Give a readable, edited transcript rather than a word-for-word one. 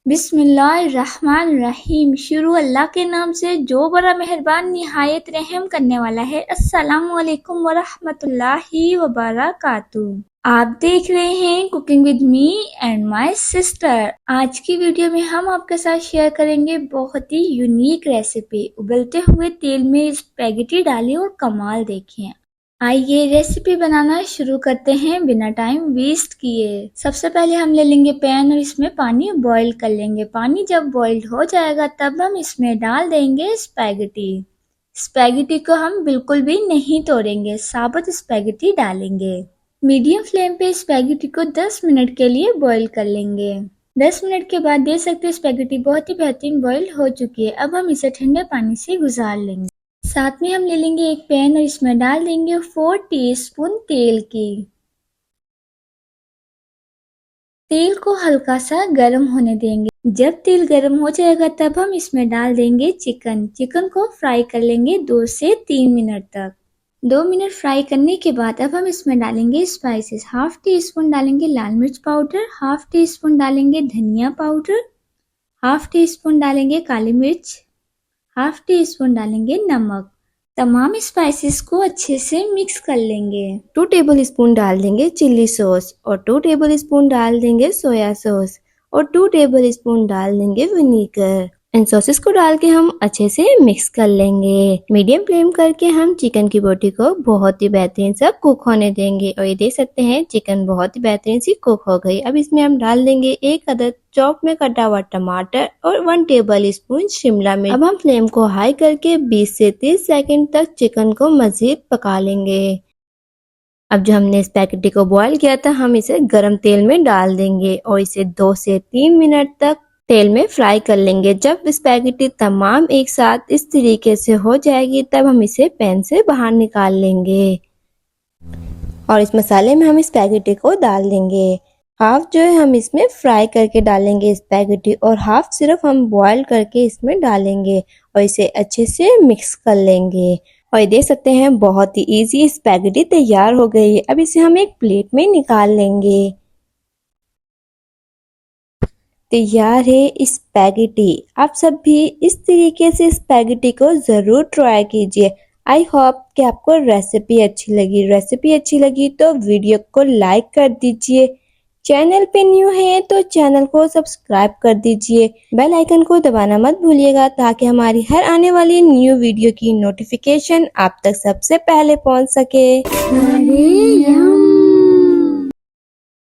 बिस्मिल्लाहिर्रहमानिर्रहीम। शुरू अल्लाह के नाम से जो बड़ा मेहरबान निहायत रहम करने वाला है। अस्सलामु अलैकुम वरहमतुल्लाहि वबरकातुहू। आप देख रहे हैं cooking with me and my sister. आज की वीडियो में हम आपके साथ शेयर करेंगे बहुत ही यूनिक रेसिपी। उबलते हुए तेल में स्पैगेटी डालें और कमाल देखें। आइए रेसिपी बनाना शुरू करते हैं बिना टाइम वेस्ट किए। सबसे पहले हम ले लेंगे पैन और इसमें पानी बॉईल कर लेंगे। पानी जब बॉइल्ड हो जाएगा तब हम इसमें डाल देंगे स्पैगेटी। स्पैगेटी को हम बिल्कुल भी नहीं तोड़ेंगे, साबुत स्पैगेटी डालेंगे। मीडियम फ्लेम पे स्पैगेटी को 10 मिनट के लिए बॉईल कर लेंगे। 10 मिनट के बाद देख सकते हैं स्पैगेटी बहुत ही बेहतरीन बॉईल हो चुकी है। अब हम इसे ठंडे पानी से गुजार लेंगे। साथ में हम ले लेंगे एक पैन और इसमें डाल देंगे 4 टीस्पून तेल की। तेल को हल्का सा गर्म होने देंगे। जब तेल गर्म हो जाएगा तब हम इसमें डाल देंगे चिकन। चिकन को फ्राई कर लेंगे 2 से 3 मिनट तक। 2 मिनट फ्राई करने के बाद अब हम इसमें डालेंगे स्पाइसेस। हाफ टी स्पून डालेंगे लाल मिर्च पाउडर, हाफ टी स्पून डालेंगे धनिया पाउडर, हाफ टी स्पून डालेंगे काली मिर्च, हाफ टी स्पून डालेंगे नमक। तमाम स्पाइसेस को अच्छे से मिक्स कर लेंगे। 2 टेबल स्पून डाल देंगे चिल्ली सॉस और 2 टेबल स्पून डाल देंगे सोया सॉस और 2 टेबल स्पून डाल देंगे विनेगर। इन सॉसेस को डाल के हम अच्छे से मिक्स कर लेंगे। मीडियम फ्लेम करके हम चिकन की बोटी को बहुत ही बेहतरीन सा कुक होने देंगे और ये देख सकते हैं चिकन बहुत ही बेहतरीन सी कुक हो गई। अब इसमें हम डाल देंगे एक अदद चॉप में कटा हुआ टमाटर और 1 टेबल स्पून शिमला मिर्च। अब हम फ्लेम को हाई करके 20 से 30 सेकंड तक चिकन को मजीद पका लेंगे। अब जो हमने स्पैगेटी को बॉईल किया था हम इसे गरम तेल में डाल देंगे और इसे 2 से 3 मिनट तक तेल में फ्राई कर लेंगे। जब स्पैगेटी तमाम एक साथ इस तरीके से हो जाएगी तब हम इसे पैन से बाहर निकाल लेंगे और इस मसाले में हम स्पैगेटी को डाल देंगे। हाफ जो है हम इसमें फ्राई करके डालेंगे स्पैगेटी और हाफ सिर्फ हम बॉईल करके इसमें डालेंगे और इसे अच्छे से मिक्स कर लेंगे। और ये देख सकते हैं बहुत ही इजी स्पैगेटी तैयार हो गई है। अब इसे हम एक प्लेट में निकाल लेंगे। तैयार है स्पैगेटी। आप सब भी इस तरीके से स्पैगेटी को ज़रूर ट्राई कीजिए। आई होप कि आपको रेसिपी अच्छी लगी। रेसिपी अच्छी लगी तो वीडियो को लाइक कर दीजिए। चैनल पे न्यू है तो चैनल को सब्सक्राइब कर दीजिए। बेल आइकन को दबाना मत भूलिएगा ताकि हमारी हर आने वाली न्यू वीडियो की नोटिफिकेशन आप तक सबसे पहले पहुंच सके। अरे